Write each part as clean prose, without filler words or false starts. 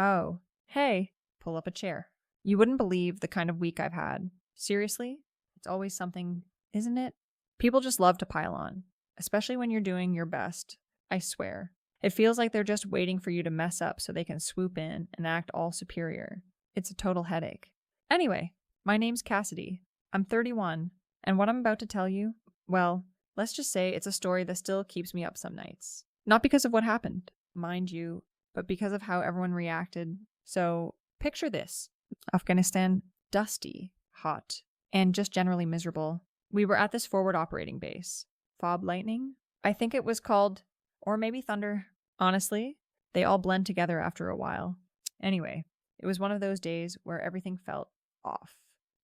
Oh, hey, pull up a chair. You wouldn't believe the kind of week I've had. Seriously? It's always something, isn't it? People just love to pile on, especially when you're doing your best. I swear. It feels like they're just waiting for you to mess up so they can swoop in and act all superior. It's a total headache. Anyway, my name's Cassidy. I'm 31, and what I'm about to tell you, well, let's just say it's a story that still keeps me up some nights. Not because of what happened, mind you, but because of how everyone reacted. So, picture this. Afghanistan, dusty, hot, and just generally miserable. We were at this forward operating base. Fob lightning? I think it was called, or maybe thunder. Honestly, they all blend together after a while. Anyway, it was one of those days where everything felt off.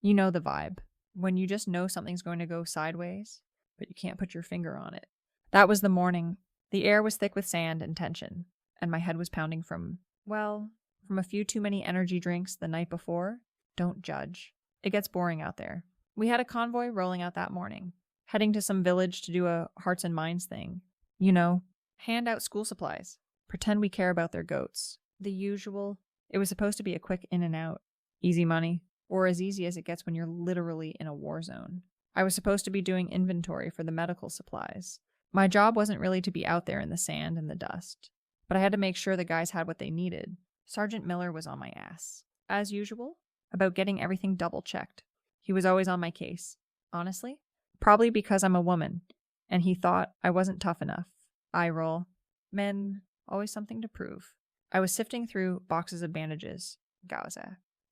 You know the vibe. When you just know something's going to go sideways, but you can't put your finger on it. That was the morning. The air was thick with sand and tension, and my head was pounding from a few too many energy drinks the night before. Don't judge. It gets boring out there. We had a convoy rolling out that morning, heading to some village to do a hearts and minds thing. You know, hand out school supplies. Pretend we care about their goats. The usual. It was supposed to be a quick in and out. Easy money. Or as easy as it gets when you're literally in a war zone. I was supposed to be doing inventory for the medical supplies. My job wasn't really to be out there in the sand and the dust, but I had to make sure the guys had what they needed. Sergeant Miller was on my ass, as usual, about getting everything double-checked. He was always on my case. Honestly, probably because I'm a woman, and he thought I wasn't tough enough. Eye roll. Men, always something to prove. I was sifting through boxes of bandages. Gauze.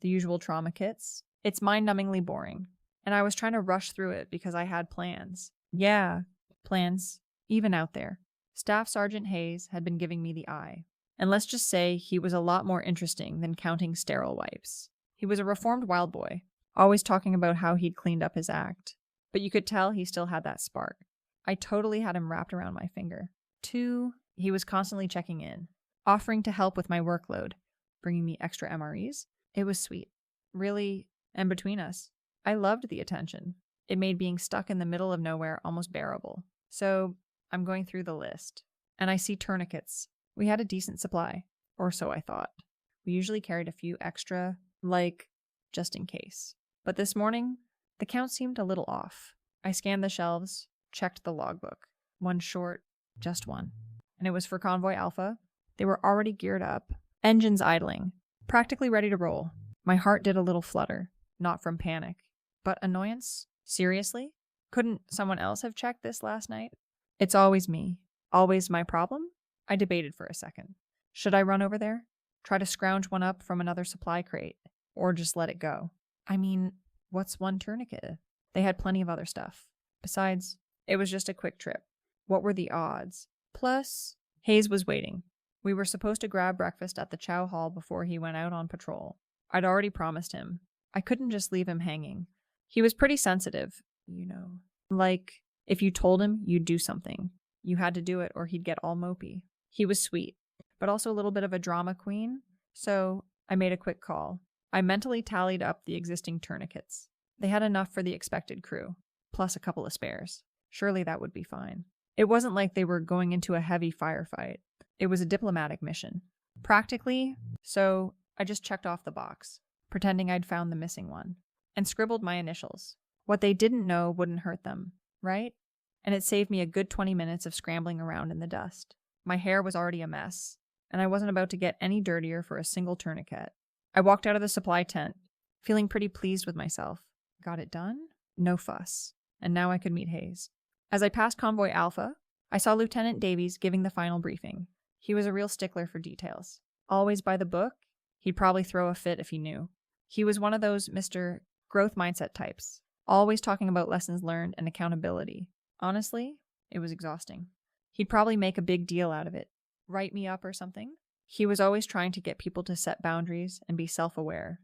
The usual trauma kits. It's mind-numbingly boring, and I was trying to rush through it because I had plans. Yeah, plans, even out there. Staff Sergeant Hayes had been giving me the eye, and let's just say he was a lot more interesting than counting sterile wipes. He was a reformed wild boy, always talking about how he'd cleaned up his act, but you could tell he still had that spark. I totally had him wrapped around my finger. 2, he was constantly checking in, offering to help with my workload, bringing me extra MREs. It was sweet. Really, and between us, I loved the attention. It made being stuck in the middle of nowhere almost bearable. So, I'm going through the list, and I see tourniquets. We had a decent supply, or so I thought. We usually carried a few extra, just in case. But this morning, the count seemed a little off. I scanned the shelves, checked the logbook. One short, just one. And it was for Convoy Alpha. They were already geared up, engines idling, practically ready to roll. My heart did a little flutter, not from panic, but annoyance. Seriously? Couldn't someone else have checked this last night? It's always me. Always my problem? I debated for a second. Should I run over there? Try to scrounge one up from another supply crate? Or just let it go? I mean, what's one tourniquet? They had plenty of other stuff. Besides, it was just a quick trip. What were the odds? Plus, Hayes was waiting. We were supposed to grab breakfast at the chow hall before he went out on patrol. I'd already promised him. I couldn't just leave him hanging. He was pretty sensitive, you know. If you told him you'd do something, you had to do it or he'd get all mopey. He was sweet, but also a little bit of a drama queen, so I made a quick call. I mentally tallied up the existing tourniquets. They had enough for the expected crew, plus a couple of spares. Surely that would be fine. It wasn't like they were going into a heavy firefight. It was a diplomatic mission. Practically, so I just checked off the box, pretending I'd found the missing one, and scribbled my initials. What they didn't know wouldn't hurt them, right? And it saved me a good 20 minutes of scrambling around in the dust. My hair was already a mess, and I wasn't about to get any dirtier for a single tourniquet. I walked out of the supply tent, feeling pretty pleased with myself. Got it done? No fuss. And now I could meet Hayes. As I passed Convoy Alpha, I saw Lieutenant Davies giving the final briefing. He was a real stickler for details. Always by the book. He'd probably throw a fit if he knew. He was one of those Mr. Growth Mindset types, always talking about lessons learned and accountability. Honestly, it was exhausting. He'd probably make a big deal out of it, write me up or something. He was always trying to get people to set boundaries and be self-aware.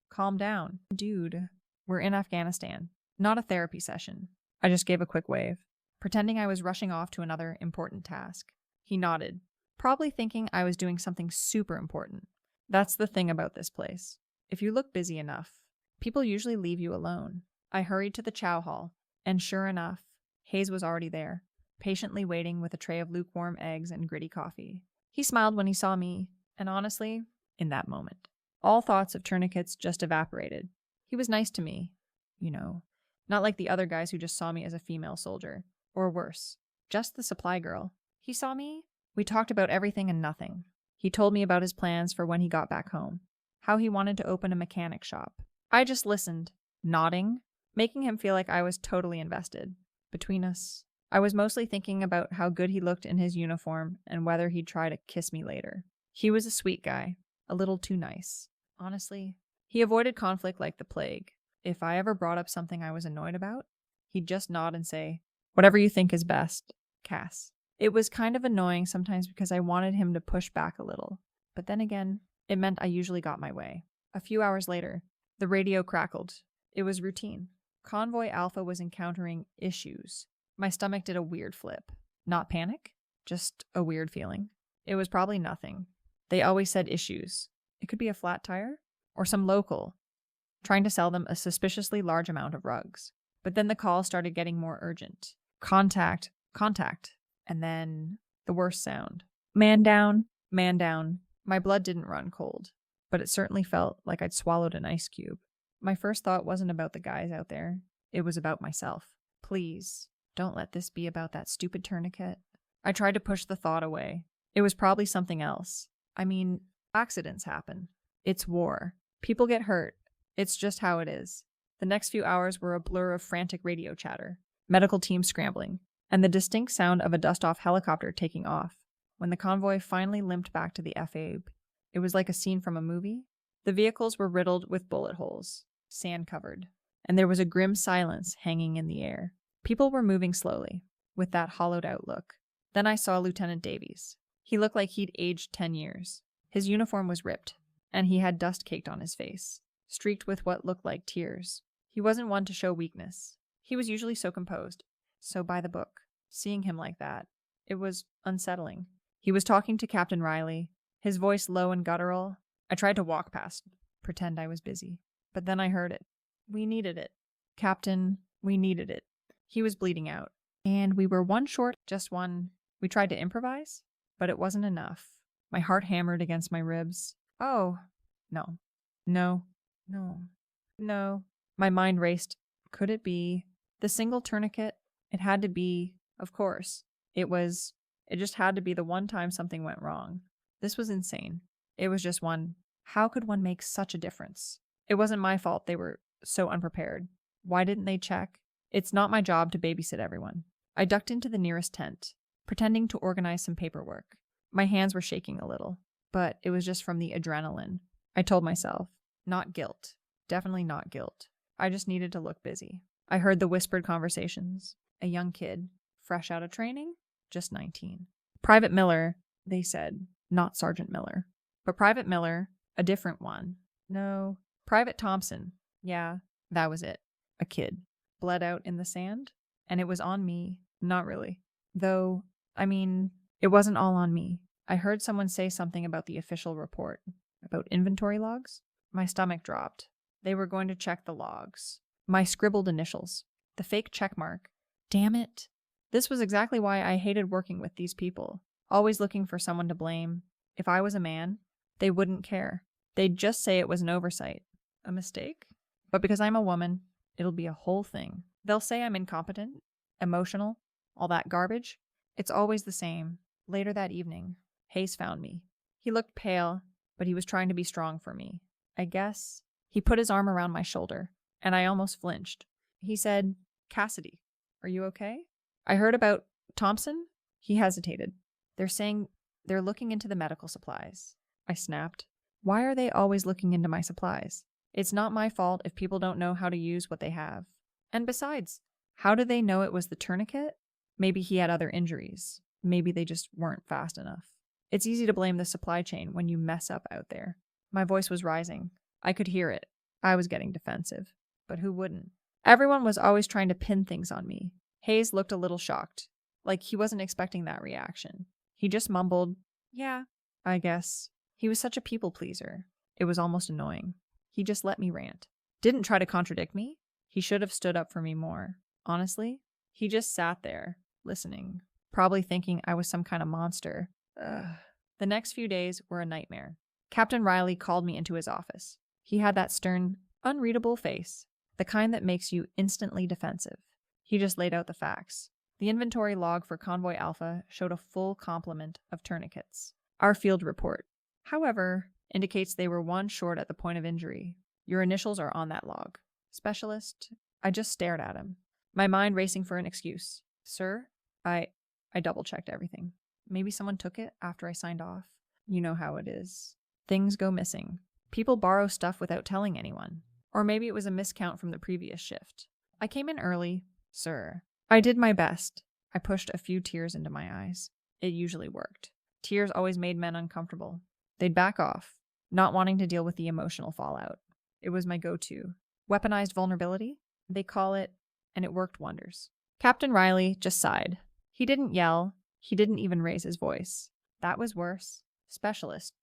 Calm down. Dude, we're in Afghanistan. Not a therapy session. I just gave a quick wave, pretending I was rushing off to another important task. He nodded, probably thinking I was doing something super important. That's the thing about this place. If you look busy enough, people usually leave you alone. I hurried to the chow hall, and sure enough, Hayes was already there, patiently waiting with a tray of lukewarm eggs and gritty coffee. He smiled when he saw me, and honestly, in that moment. All thoughts of tourniquets just evaporated. He was nice to me, not like the other guys who just saw me as a female soldier. Or worse, just the supply girl. He saw me. We talked about everything and nothing. He told me about his plans for when he got back home, how he wanted to open a mechanic shop. I just listened, nodding, making him feel like I was totally invested. Between us, I was mostly thinking about how good he looked in his uniform and whether he'd try to kiss me later. He was a sweet guy, a little too nice. Honestly, he avoided conflict like the plague. If I ever brought up something I was annoyed about, he'd just nod and say, "Whatever you think is best, Cass." It was kind of annoying sometimes because I wanted him to push back a little. But then again, it meant I usually got my way. A few hours later, the radio crackled. It was routine. Convoy Alpha was encountering issues. My stomach did a weird flip. Not panic, just a weird feeling. It was probably nothing. They always said issues. It could be a flat tire or some local trying to sell them a suspiciously large amount of rugs. But then the call started getting more urgent. Contact, contact. And then the worst sound. Man down, man down. My blood didn't run cold, but it certainly felt like I'd swallowed an ice cube. My first thought wasn't about the guys out there. It was about myself. Please, don't let this be about that stupid tourniquet. I tried to push the thought away. It was probably something else. I mean, accidents happen. It's war. People get hurt. It's just how it is. The next few hours were a blur of frantic radio chatter, medical teams scrambling, and the distinct sound of a dust-off helicopter taking off. When the convoy finally limped back to the FAB, it was like a scene from a movie. The vehicles were riddled with bullet holes, sand-covered, and there was a grim silence hanging in the air. People were moving slowly, with that hollowed-out look. Then I saw Lieutenant Davies. He looked like he'd aged 10 years. His uniform was ripped, and he had dust caked on his face, streaked with what looked like tears. He wasn't one to show weakness. He was usually so composed, so by the book. Seeing him like that, it was unsettling. He was talking to Captain Riley, his voice low and guttural. I tried to walk past, pretend I was busy. But then I heard it. We needed it. Captain, we needed it. He was bleeding out. And we were one short, just one. We tried to improvise, but it wasn't enough. My heart hammered against my ribs. Oh, no. No. No. No. My mind raced. Could it be? The single tourniquet? It had to be, of course. It just had to be the one time something went wrong. This was insane. It was just one. How could one make such a difference? It wasn't my fault they were so unprepared. Why didn't they check? It's not my job to babysit everyone. I ducked into the nearest tent, pretending to organize some paperwork. My hands were shaking a little, but it was just from the adrenaline. I told myself, not guilt. Definitely not guilt. I just needed to look busy. I heard the whispered conversations. A young kid, fresh out of training, just 19. Private Miller, they said, not Sergeant Miller. But Private Miller, a different one. No, Private Thompson. Yeah, that was it. A kid. Bled out in the sand? And it was on me. Not really. Though, it wasn't all on me. I heard someone say something about the official report. About inventory logs? My stomach dropped. They were going to check the logs. My scribbled initials. The fake check mark. Damn it. This was exactly why I hated working with these people. Always looking for someone to blame. If I was a man, they wouldn't care. They'd just say it was an oversight. A mistake? But because I'm a woman, it'll be a whole thing. They'll say I'm incompetent, emotional, all that garbage. It's always the same. Later that evening, Hayes found me. He looked pale, but he was trying to be strong for me. I guess. He put his arm around my shoulder, and I almost flinched. He said, "Cassidy, are you okay?" I heard about Thompson. He hesitated. They're saying they're looking into the medical supplies. I snapped. Why are they always looking into my supplies? It's not my fault if people don't know how to use what they have. And besides, how do they know it was the tourniquet? Maybe he had other injuries. Maybe they just weren't fast enough. It's easy to blame the supply chain when you mess up out there. My voice was rising. I could hear it. I was getting defensive. But who wouldn't? Everyone was always trying to pin things on me. Hayes looked a little shocked, like he wasn't expecting that reaction. He just mumbled, "Yeah, I guess." He was such a people pleaser. It was almost annoying. He just let me rant. Didn't try to contradict me. He should have stood up for me more. Honestly, he just sat there, listening, probably thinking I was some kind of monster. Ugh. The next few days were a nightmare. Captain Riley called me into his office. He had that stern, unreadable face, the kind that makes you instantly defensive. He just laid out the facts. The inventory log for Convoy Alpha showed a full complement of tourniquets. Our field report, however, indicates they were one short at the point of injury. Your initials are on that log. Specialist? I just stared at him, my mind racing for an excuse. Sir, I double-checked everything. Maybe someone took it after I signed off. You know how it is. Things go missing. People borrow stuff without telling anyone. Or maybe it was a miscount from the previous shift. I came in early, sir. I did my best. I pushed a few tears into my eyes. It usually worked. Tears always made men uncomfortable. They'd back off, not wanting to deal with the emotional fallout. It was my go-to. Weaponized vulnerability? They call it, and it worked wonders. Captain Riley just sighed. He didn't yell. He didn't even raise his voice. That was worse. Specialist.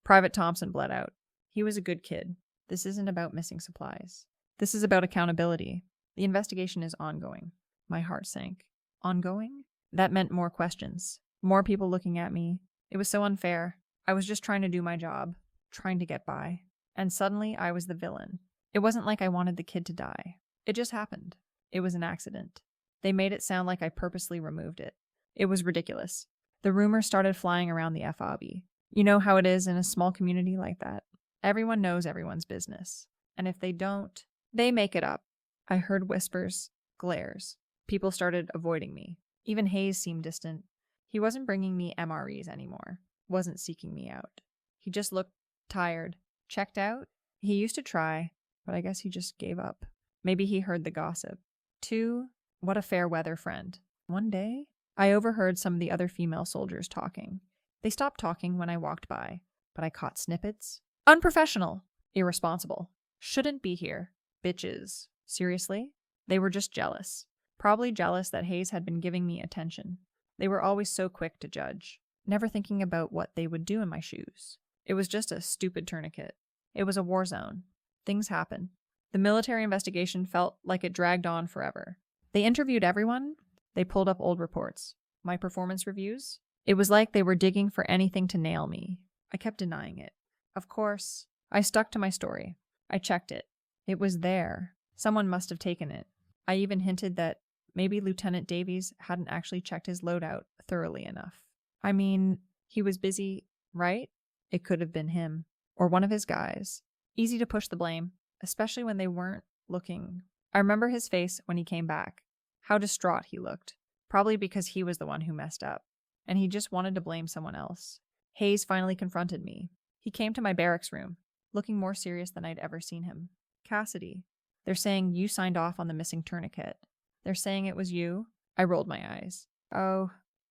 Private Thompson bled out. He was a good kid. This isn't about missing supplies. This is about accountability. The investigation is ongoing. My heart sank. Ongoing? That meant more questions. More people looking at me. It was so unfair. I was just trying to do my job. Trying to get by. And suddenly I was the villain. It wasn't like I wanted the kid to die. It just happened. It was an accident. They made it sound like I purposely removed it. It was ridiculous. The rumors started flying around the FOB. You know how it is in a small community like that. Everyone knows everyone's business. And if they don't, they make it up. I heard whispers, glares. People started avoiding me. Even Hayes seemed distant. He wasn't bringing me MREs anymore. Wasn't seeking me out. He just looked tired. Checked out? He used to try, but I guess he just gave up. Maybe he heard the gossip. 2, what a fair weather friend. One day, I overheard some of the other female soldiers talking. They stopped talking when I walked by, but I caught snippets. Unprofessional. Irresponsible. Shouldn't be here. Bitches. Seriously? They were just jealous. Probably jealous that Hayes had been giving me attention. They were always so quick to judge, never thinking about what they would do in my shoes. It was just a stupid tourniquet. It was a war zone. Things happen. The military investigation felt like it dragged on forever. They interviewed everyone. They pulled up old reports. My performance reviews. It was like they were digging for anything to nail me. I kept denying it. Of course, I stuck to my story. I checked it. It was there. Someone must have taken it. I even hinted that maybe Lieutenant Davies hadn't actually checked his loadout thoroughly enough. I mean, he was busy, right? It could have been him. Or one of his guys. Easy to push the blame, especially when they weren't looking. I remember his face when he came back. How distraught he looked. Probably because he was the one who messed up. And he just wanted to blame someone else. Hayes finally confronted me. He came to my barracks room, looking more serious than I'd ever seen him. Cassidy, they're saying you signed off on the missing tourniquet. They're saying it was you? I rolled my eyes. Oh,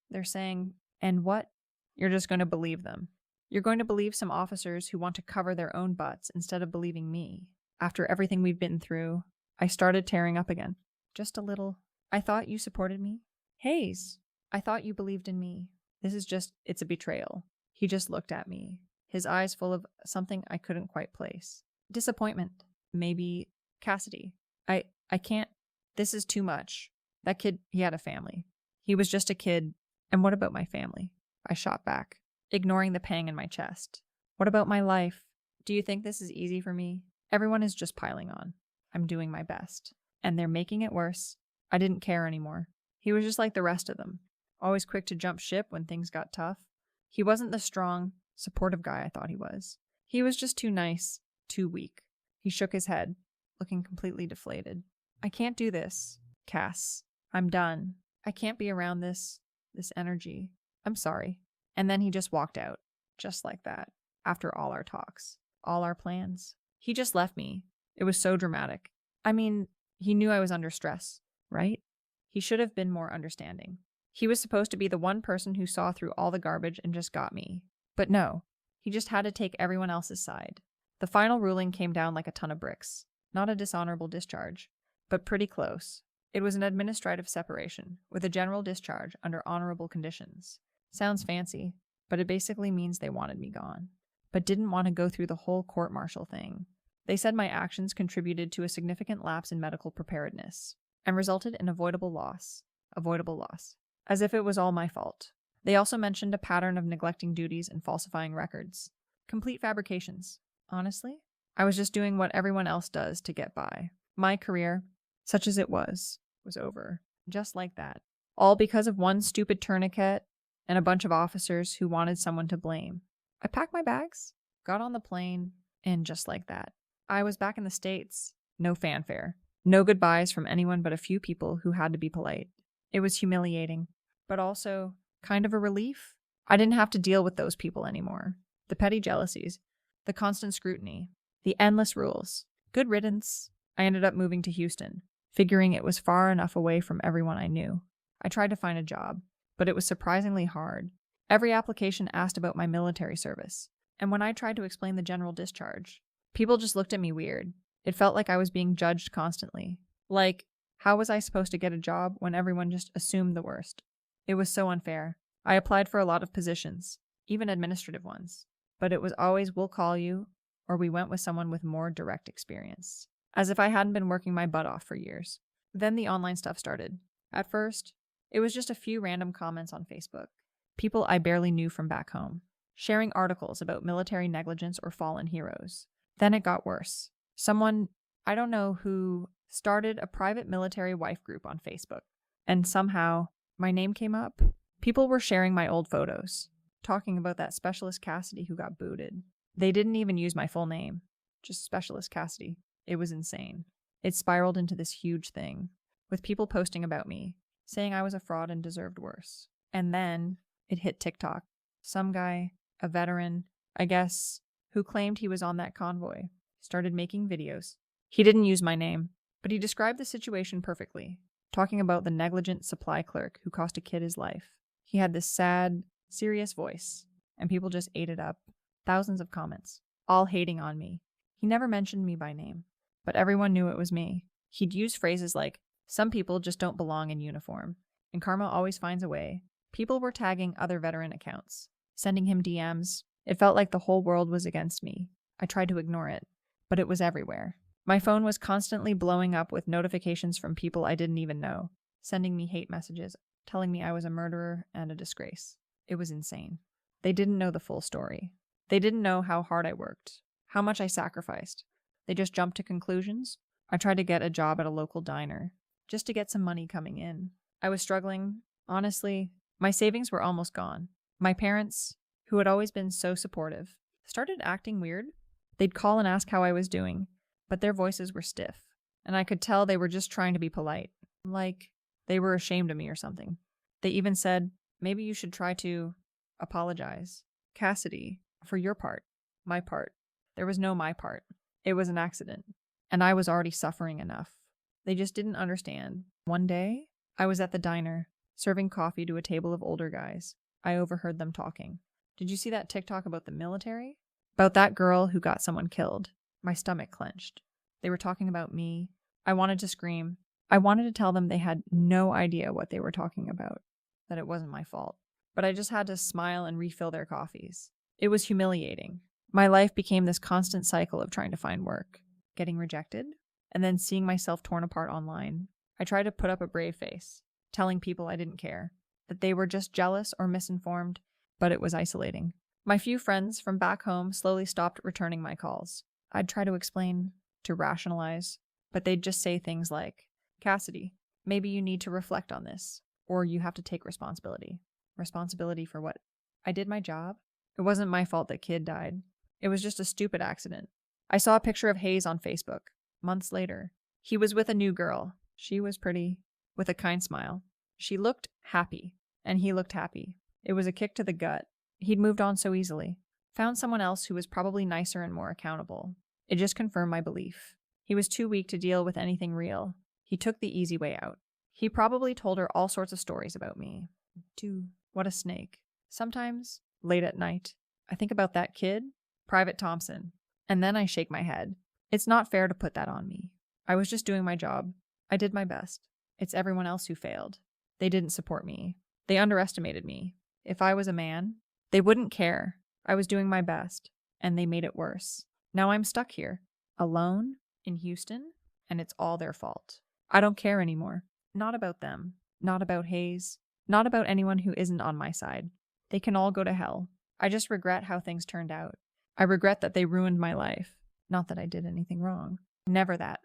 they're saying, and what? You're just going to believe them. You're going to believe some officers who want to cover their own butts instead of believing me. After everything we've been through, I started tearing up again. Just a little. I thought you supported me. Hayes, I thought you believed in me. It's a betrayal. He just looked at me, his eyes full of something I couldn't quite place. Disappointment. Maybe Cassidy. I can't. This is too much. That kid, he had a family. He was just a kid. And what about my family? I shot back, ignoring the pang in my chest. What about my life? Do you think this is easy for me? Everyone is just piling on. I'm doing my best. And they're making it worse. I didn't care anymore. He was just like the rest of them. Always quick to jump ship when things got tough. He wasn't the strong, supportive guy I thought he was. He was just too nice, too weak. He shook his head, looking completely deflated. I can't do this, Cass. I'm done. I can't be around this energy. I'm sorry. And then he just walked out, just like that, after all our talks, all our plans. He just left me. It was so dramatic. I mean, he knew I was under stress, right? He should have been more understanding. He was supposed to be the one person who saw through all the garbage and just got me. But no, he just had to take everyone else's side. The final ruling came down like a ton of bricks. Not a dishonorable discharge, but pretty close. It was an administrative separation, with a general discharge under honorable conditions. Sounds fancy, but it basically means they wanted me gone, but didn't want to go through the whole court-martial thing. They said my actions contributed to a significant lapse in medical preparedness, and resulted in avoidable loss, as if it was all my fault. They also mentioned a pattern of neglecting duties and falsifying records. Complete fabrications. Honestly, I was just doing what everyone else does to get by. My career, such as it was over. Just like that. All because of one stupid tourniquet and a bunch of officers who wanted someone to blame. I packed my bags, got on the plane, and just like that, I was back in the States. No fanfare. No goodbyes from anyone but a few people who had to be polite. It was humiliating, but also kind of a relief. I didn't have to deal with those people anymore. The petty jealousies, the constant scrutiny, the endless rules. Good riddance. I ended up moving to Houston, figuring it was far enough away from everyone I knew. I tried to find a job, but it was surprisingly hard. Every application asked about my military service, and when I tried to explain the general discharge, people just looked at me weird. It felt like I was being judged constantly. Like, how was I supposed to get a job when everyone just assumed the worst? It was so unfair. I applied for a lot of positions, even administrative ones, but it was always, we'll call you, or we went with someone with more direct experience. As if I hadn't been working my butt off for years. Then the online stuff started. At first, it was just a few random comments on Facebook. People I barely knew from back home, sharing articles about military negligence or fallen heroes. Then it got worse. Someone, I don't know who, started a private military wife group on Facebook. And somehow, my name came up. People were sharing my old photos, talking about that Specialist Cassidy who got booted. They didn't even use my full name, just Specialist Cassidy. It was insane. It spiraled into this huge thing, with people posting about me, saying I was a fraud and deserved worse. And then it hit TikTok. Some guy, a veteran, I guess, who claimed he was on that convoy, started making videos. He didn't use my name, but he described the situation perfectly, talking about the negligent supply clerk who cost a kid his life. He had this sad, serious voice, and people just ate it up. Thousands of comments, all hating on me. He never mentioned me by name, but everyone knew it was me. He'd use phrases like, some people just don't belong in uniform, and karma always finds a way. People were tagging other veteran accounts, sending him DMs. It felt like the whole world was against me. I tried to ignore it, but it was everywhere. My phone was constantly blowing up with notifications from people I didn't even know, sending me hate messages, telling me I was a murderer and a disgrace. It was insane. They didn't know the full story. They didn't know how hard I worked, how much I sacrificed. They just jumped to conclusions. I tried to get a job at a local diner, just to get some money coming in. I was struggling. Honestly, my savings were almost gone. My parents, who had always been so supportive, started acting weird. They'd call and ask how I was doing, but their voices were stiff, and I could tell they were just trying to be polite, like they were ashamed of me or something. They even said, maybe you should try to apologize. Cassidy, for your part. My part. There was no my part. It was an accident, and I was already suffering enough. They just didn't understand. One day, I was at the diner, serving coffee to a table of older guys. I overheard them talking. Did you see that TikTok about the military? About that girl who got someone killed. My stomach clenched. They were talking about me. I wanted to scream. I wanted to tell them they had no idea what they were talking about, that it wasn't my fault. But I just had to smile and refill their coffees. It was humiliating. My life became this constant cycle of trying to find work, getting rejected, and then seeing myself torn apart online. I tried to put up a brave face, telling people I didn't care, that they were just jealous or misinformed, but it was isolating. My few friends from back home slowly stopped returning my calls. I'd try to explain, to rationalize, but they'd just say things like, Cassidy, maybe you need to reflect on this, or you have to take responsibility. Responsibility for what? I did my job. It wasn't my fault that kid died. It was just a stupid accident. I saw a picture of Hayes on Facebook. Months later, he was with a new girl. She was pretty, with a kind smile. She looked happy, and he looked happy. It was a kick to the gut. He'd moved on so easily. Found someone else who was probably nicer and more accountable. It just confirmed my belief. He was too weak to deal with anything real. He took the easy way out. He probably told her all sorts of stories about me. What a snake. Sometimes, late at night, I think about that kid, Private Thompson, and then I shake my head. It's not fair to put that on me. I was just doing my job. I did my best. It's everyone else who failed. They didn't support me. They underestimated me. If I was a man, they wouldn't care. I was doing my best, and they made it worse. Now I'm stuck here, alone, in Houston, and it's all their fault. I don't care anymore. Not about them. Not about Hayes. Not about anyone who isn't on my side. They can all go to hell. I just regret how things turned out. I regret that they ruined my life. Not that I did anything wrong. Never that.